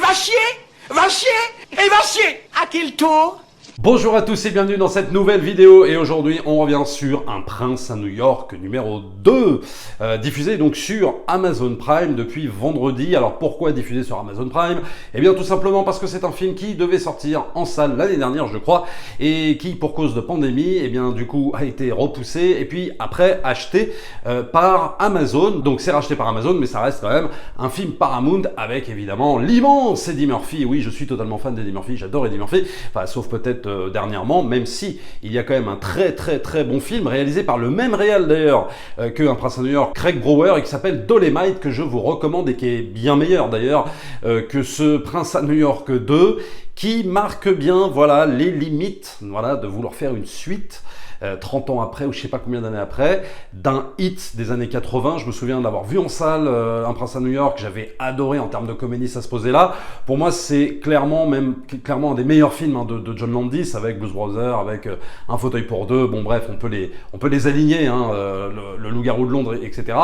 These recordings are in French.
Va chier! Va chier! Et va chier! À quel tour? Bonjour à tous et bienvenue dans cette nouvelle vidéo et aujourd'hui on revient sur Un prince à New York numéro 2 diffusé donc sur Amazon Prime depuis vendredi. Alors pourquoi diffusé sur Amazon Prime? Eh bien tout simplement parce que c'est un film qui devait sortir en salle l'année dernière je crois et qui pour cause de pandémie eh bien du coup a été repoussé et puis après acheté par Amazon. Donc c'est racheté par Amazon mais ça reste quand même un film Paramount avec évidemment l'immense Eddie Murphy. Oui, je suis totalement fan d'Eddie Murphy, j'adore Eddie Murphy, enfin sauf peut-être dernièrement, même si il y a quand même un très bon film réalisé par le même réal d'ailleurs que Un prince à New York, Craig Brewer, et qui s'appelle Dolemite, que je vous recommande et qui est bien meilleur d'ailleurs que ce Prince à New York 2, qui marque bien voilà les limites voilà de vouloir faire une suite 30 ans après ou je sais pas combien d'années après d'un hit des années 80. Je me souviens d'avoir vu en salle Un prince à New York, j'avais adoré en termes de comédie, ça se posait là. Pour moi c'est clairement un des meilleurs films de John Landis, avec Blues Brothers, avec Un fauteuil pour deux, bon bref on peut les aligner, hein, le loup-garou de Londres, etc.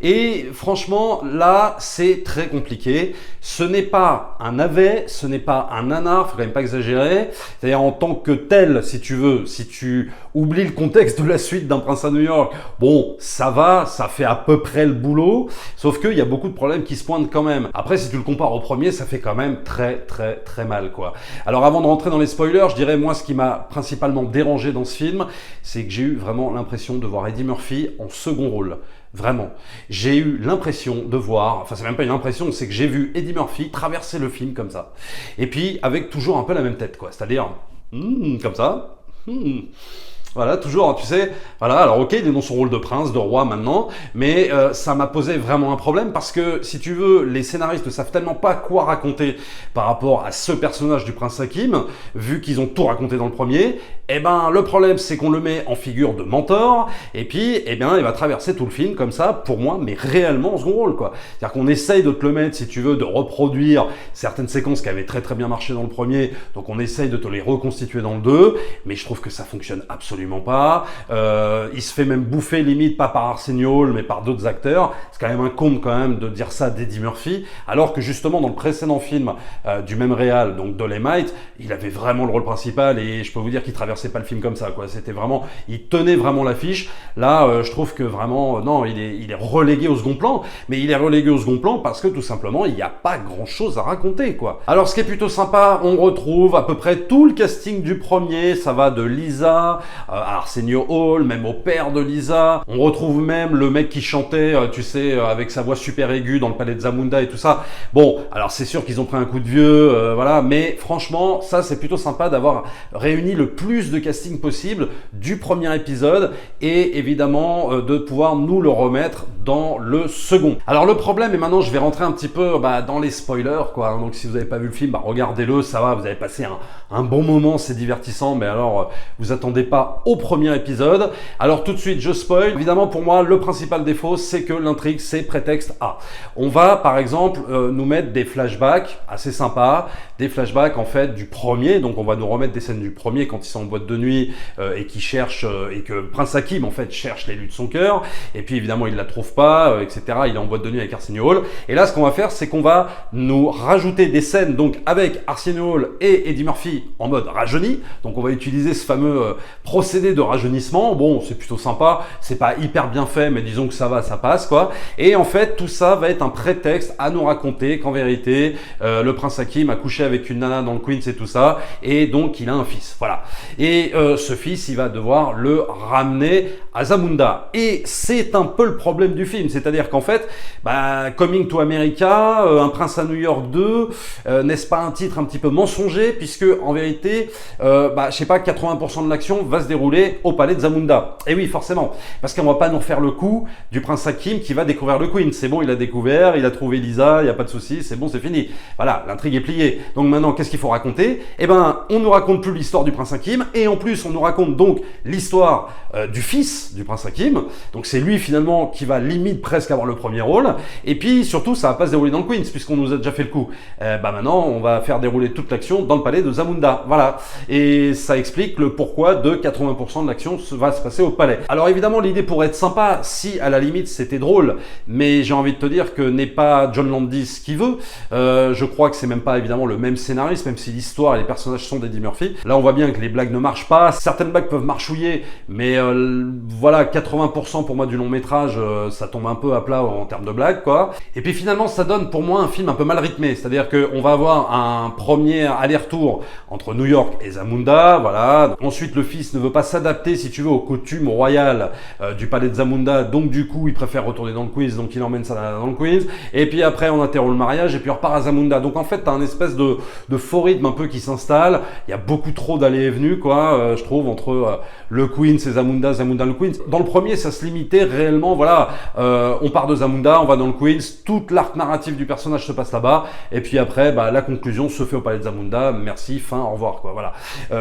Et franchement là c'est très compliqué, ce n'est pas un navet, ce n'est pas un nanar, faut quand même pas exagérer, c'est-à-dire en tant que tel, si tu veux, si tu oublies le contexte de la suite d'Un prince à New York, bon, ça va, ça fait à peu près le boulot, sauf qu'il y a beaucoup de problèmes qui se pointent quand même. Après, si tu le compares au premier, ça fait quand même très mal, quoi. Alors, avant de rentrer dans les spoilers, je dirais, moi, ce qui m'a principalement dérangé dans ce film, c'est que j'ai eu vraiment l'impression de voir Eddie Murphy en second rôle. Vraiment. J'ai eu l'impression de voir, enfin c'est même pas une impression, c'est que j'ai vu Eddie Murphy traverser le film comme ça. Et puis, avec toujours un peu la même tête, quoi. C'est-à-dire, comme ça. Voilà, toujours, tu sais, voilà, alors ok, il est dans son rôle de prince, de roi maintenant, mais ça m'a posé vraiment un problème parce que, si tu veux, les scénaristes ne savent tellement pas quoi raconter par rapport à ce personnage du prince Hakim, vu qu'ils ont tout raconté dans le premier, eh ben, le problème c'est qu'on le met en figure de mentor, et puis, eh bien, il va traverser tout le film comme ça, pour moi, mais réellement en second rôle, quoi. C'est-à-dire qu'on essaye de te le mettre, si tu veux, de reproduire certaines séquences qui avaient très bien marché dans le premier, donc on essaye de te les reconstituer dans le 2, mais je trouve que ça fonctionne absolument pas. Il se fait même bouffer limite pas par Arsenio Hall mais par d'autres acteurs. C'est quand même un comble quand même de dire ça d'Eddie Murphy, alors que justement dans le précédent film du même réal, donc Dolemite, il avait vraiment le rôle principal et je peux vous dire qu'il traversait pas le film comme ça, quoi. C'était vraiment, il tenait vraiment l'affiche. Là, je trouve que vraiment, non, il est relégué au second plan, mais il est relégué au second plan parce que tout simplement, il n'y a pas grand chose à raconter, quoi. Alors, ce qui est plutôt sympa, on retrouve à peu près tout le casting du premier. Ça va de Lisa à Arsenio Hall, même au père de Lisa. On retrouve même le mec qui chantait, tu sais, avec sa voix super aiguë dans le palais de Zamunda et tout ça. Bon, alors c'est sûr qu'ils ont pris un coup de vieux, voilà, mais franchement, ça c'est plutôt sympa d'avoir réuni le plus de casting possible du premier épisode et évidemment de pouvoir nous le remettre dans le second. Alors le problème, et maintenant je vais rentrer un petit peu dans les spoilers, quoi. Donc si vous n'avez pas vu le film, regardez-le, ça va, vous avez passé un bon moment, c'est divertissant, mais alors vous attendez pas au premier épisode. Alors tout de suite je spoil. Évidemment pour moi le principal défaut c'est que l'intrigue c'est prétexte A. On va par exemple nous mettre des flashbacks assez sympas, des flashbacks en fait du premier, donc on va nous remettre des scènes du premier quand ils sont en boîte de nuit et qui cherchent et que Prince Hakim en fait cherche l'élu de son cœur et puis évidemment il la trouve pas, etc. Il est en boîte de nuit avec Arsenio Hall et là ce qu'on va faire c'est qu'on va nous rajouter des scènes donc avec Arsenio Hall et Eddie Murphy en mode rajeuni, donc on va utiliser ce fameux procédé de rajeunissement. Bon, c'est plutôt sympa, c'est pas hyper bien fait, mais disons que ça va, ça passe, quoi. Et en fait, tout ça va être un prétexte à nous raconter qu'en vérité, le prince Hakim a couché avec une nana dans le Queens et tout ça, et donc il a un fils, voilà. Et ce fils, il va devoir le ramener à Zamunda. Et c'est un peu le problème du film, c'est-à-dire qu'en fait, Coming to America, Un prince à New York 2, n'est-ce pas un titre un petit peu mensonger, puisque en vérité, je sais pas, 80% de l'action va se dérouler au palais de Zamunda. Et oui, forcément, parce qu'on va pas nous refaire le coup du prince Hakim qui va découvrir le Queen. C'est bon, il a découvert, il a trouvé Lisa, il n'y a pas de souci, c'est bon, c'est fini. Voilà, l'intrigue est pliée. Donc maintenant, qu'est-ce qu'il faut raconter? Eh ben, on nous raconte plus l'histoire du prince Hakim, et en plus, on nous raconte donc l'histoire du fils du prince Hakim. Donc c'est lui finalement qui va limite presque avoir le premier rôle. Et puis surtout, ça va pas se dérouler dans le Queens, puisqu'on nous a déjà fait le coup. Maintenant, on va faire dérouler toute l'action dans le palais de Zamunda. Voilà. Et ça explique le pourquoi de 80 80% de l'action va se passer au palais. Alors évidemment, l'idée pourrait être sympa si à la limite c'était drôle, mais j'ai envie de te dire que n'est pas John Landis qui veut. Je crois que c'est même pas évidemment le même scénariste, même si l'histoire et les personnages sont d'Eddie Murphy. Là, on voit bien que les blagues ne marchent pas. Certaines blagues peuvent marchouiller, mais voilà, 80% pour moi du long métrage, ça tombe un peu à plat en termes de blagues, quoi. Et puis finalement, ça donne pour moi un film un peu mal rythmé, c'est-à-dire qu'on va avoir un premier aller-retour entre New York et Zamunda, voilà. Ensuite, le fils ne veut pas s'adapter, si tu veux, au coutume royal du palais de Zamunda, donc du coup, il préfère retourner dans le Queens, donc il emmène ça dans le Queens. Et puis après, on interrompt le mariage et puis on repart à Zamunda. Donc en fait, t'as un espèce de faux rythme un peu qui s'installe. Il y a beaucoup trop d'allées et venues, quoi, je trouve, entre le Queens et Zamunda, Zamunda, le Queens. Dans le premier, ça se limitait réellement, voilà, on part de Zamunda, on va dans le Queens, toute l'arc narratif du personnage se passe là-bas, et puis après, bah, la conclusion se fait au palais de Zamunda, merci, fin, au revoir, quoi, voilà.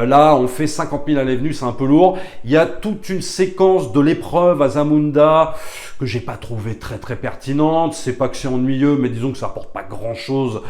Là, on fait 50 000 allées et venues, c'est un peu lourd. Il y a toute une séquence de l'épreuve à Zamunda que j'ai pas trouvé très très pertinente. C'est pas que c'est ennuyeux, mais disons que ça apporte pas grand chose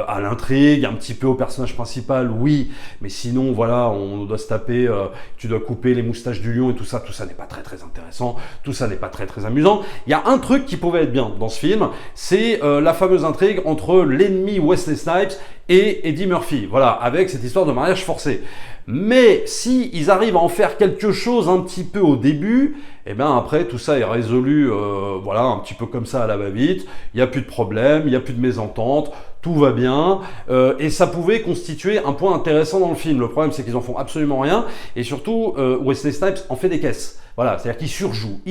à l'intrigue, un petit peu au personnage principal, oui, mais sinon voilà, on doit se taper, tu dois couper les moustaches du lion et tout ça n'est pas très très intéressant, tout ça n'est pas très très amusant. Il y a un truc qui pouvait être bien dans ce film, c'est la fameuse intrigue entre l'ennemi Wesley Snipes et Eddie Murphy, voilà, avec cette histoire de mariage forcé. Mais si ils arrivent à en faire quelque chose un petit peu au début, et bien après tout ça est résolu, voilà, un petit peu comme ça à la va-vite. Il n'y a plus de problème, il n'y a plus de mésentente, tout va bien, et ça pouvait constituer un point intéressant dans le film. Le problème, c'est qu'ils en font absolument rien, et surtout Wesley Snipes en fait des caisses. Voilà, c'est-à-dire qu'il surjoue,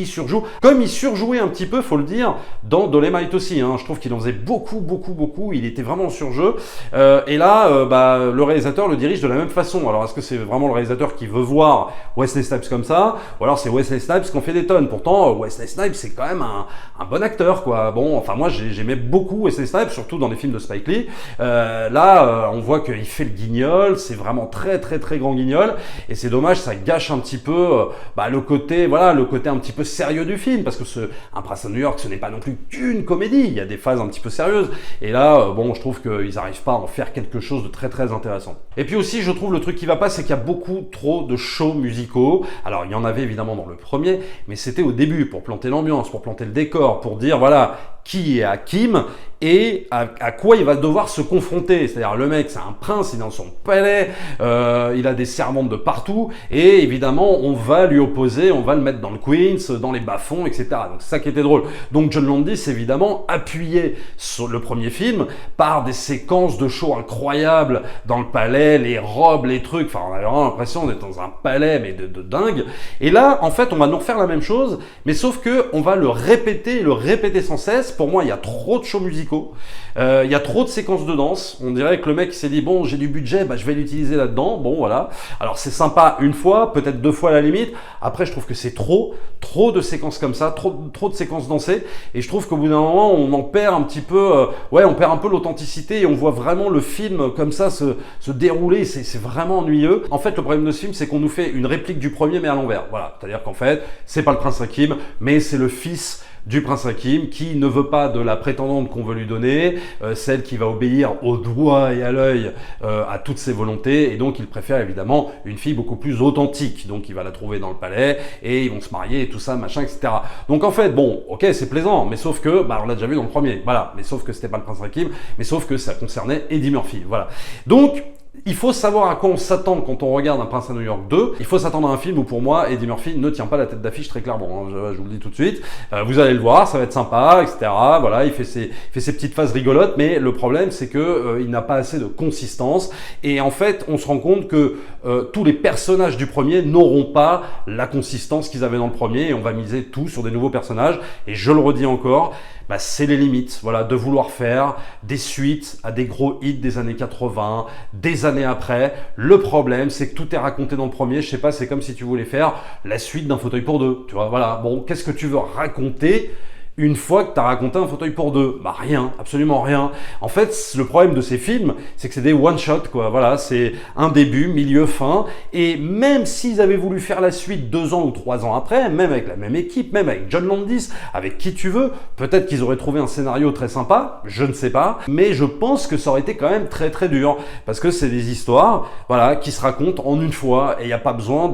comme il surjouait un petit peu, faut le dire, dans Dolemite aussi, hein. Je trouve qu'il en faisait beaucoup, il était vraiment en surjeu, et là, bah, le réalisateur le dirige de la même façon. Alors, est-ce que c'est vraiment le réalisateur qui veut voir Wesley Snipes comme ça, ou alors c'est Wesley Snipes qui en fait des tonnes? Pourtant, Wesley Snipes, c'est quand même un bon acteur, quoi. Bon, enfin, moi, j'aimais beaucoup Wesley Snipes, surtout dans les films de Spike Lee. Là, on voit qu'il fait le guignol, c'est vraiment très, très, très grand guignol, et c'est dommage, ça gâche un petit peu, bah, le côté un petit peu sérieux du film, parce que Un prince à New York, ce n'est pas non plus qu'une comédie, il y a des phases un petit peu sérieuses, et là, bon, je trouve qu'ils n'arrivent pas à en faire quelque chose de très très intéressant. Et puis aussi, je trouve le truc qui va pas, c'est qu'il y a beaucoup trop de shows musicaux. Alors, il y en avait évidemment dans le premier, mais c'était au début, pour planter l'ambiance, pour planter le décor, pour dire, voilà, qui est Hakim et à quoi il va devoir se confronter. C'est-à-dire, le mec, c'est un prince, il est dans son palais, il a des servantes de partout, et évidemment, on va lui opposer, on va le mettre dans le Queens, dans les bas-fonds, etc. Donc, c'est ça qui était drôle. Donc, John Landis, évidemment, appuyait sur le premier film par des séquences de show incroyables dans le palais, les robes, les trucs, enfin, on avait vraiment l'impression d'être dans un palais, mais de dingue. Et là, en fait, on va nous refaire la même chose, mais sauf que on va le répéter sans cesse. Pour moi, il y a trop de shows musicaux, il y a trop de séquences de danse. On dirait que le mec s'est dit, bon, j'ai du budget, bah, je vais l'utiliser là-dedans. Bon, voilà. Alors, c'est sympa une fois, peut-être deux fois à la limite. Après, je trouve que c'est trop de séquences comme ça, trop de séquences dansées. Et je trouve qu'au bout d'un moment, on en perd un petit peu, on perd un peu l'authenticité et on voit vraiment le film comme ça se dérouler. C'est vraiment ennuyeux. En fait, le problème de ce film, c'est qu'on nous fait une réplique du premier, mais à l'envers. Voilà. C'est-à-dire qu'en fait, c'est pas le prince Hakim, mais c'est le fils du prince Hakim qui ne veut pas de la prétendante qu'on veut lui donner, celle qui va obéir au doigt et à l'œil à toutes ses volontés, et donc il préfère évidemment une fille beaucoup plus authentique. Donc il va la trouver dans le palais et ils vont se marier et tout ça, machin, etc. Donc en fait, bon, ok, c'est plaisant, mais sauf que, bah, on l'a déjà vu dans le premier, voilà, mais sauf que c'était pas le prince Hakim, mais sauf que ça concernait Eddie Murphy, voilà. Donc, il faut savoir à quoi on s'attend quand on regarde Un prince à New York 2. Il faut s'attendre à un film où, pour moi, Eddie Murphy ne tient pas la tête d'affiche très clairement. Hein, je vous le dis tout de suite. Vous allez le voir, ça va être sympa, etc. Voilà, il fait ses petites phases rigolotes, mais le problème, c'est que il n'a pas assez de consistance. Et en fait, on se rend compte que tous les personnages du premier n'auront pas la consistance qu'ils avaient dans le premier, et on va miser tout sur des nouveaux personnages. Et je le redis encore, bah, c'est les limites, voilà, de vouloir faire des suites à des gros hits des années 80, des années après. Le problème, c'est que tout est raconté dans le premier. Je sais pas, c'est comme si tu voulais faire la suite d'un fauteuil pour deux, tu vois, voilà. Bon, qu'est-ce que tu veux raconter une fois que tu as raconté un fauteuil pour deux? Bah rien, absolument rien. En fait, le problème de ces films, c'est que c'est des one-shot, quoi. Voilà, c'est un début, milieu, fin. Et même s'ils avaient voulu faire la suite 2 ans ou 3 ans après, même avec la même équipe, même avec John Landis, avec qui tu veux, peut-être qu'ils auraient trouvé un scénario très sympa, je ne sais pas. Mais je pense que ça aurait été quand même très très dur. Parce que c'est des histoires, voilà, qui se racontent en une fois. Et il n'y a pas besoin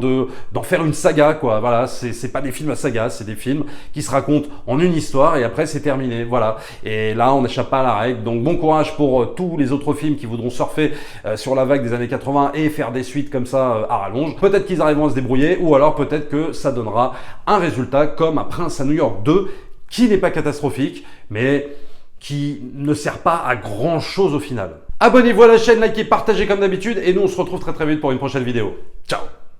d'en faire une saga, quoi. Voilà, c'est pas des films à saga, c'est des films qui se racontent en une histoire et après c'est terminé, voilà. Et là on n'échappe pas à la règle, donc bon courage pour tous les autres films qui voudront surfer sur la vague des années 80 et faire des suites comme ça à rallonge. Peut-être qu'ils arriveront à se débrouiller, ou alors peut-être que ça donnera un résultat comme Un Prince à New York 2, qui n'est pas catastrophique, mais qui ne sert pas à grand chose au final. Abonnez-vous à la chaîne, likez, partagez comme d'habitude, et nous on se retrouve très très vite pour une prochaine vidéo. Ciao!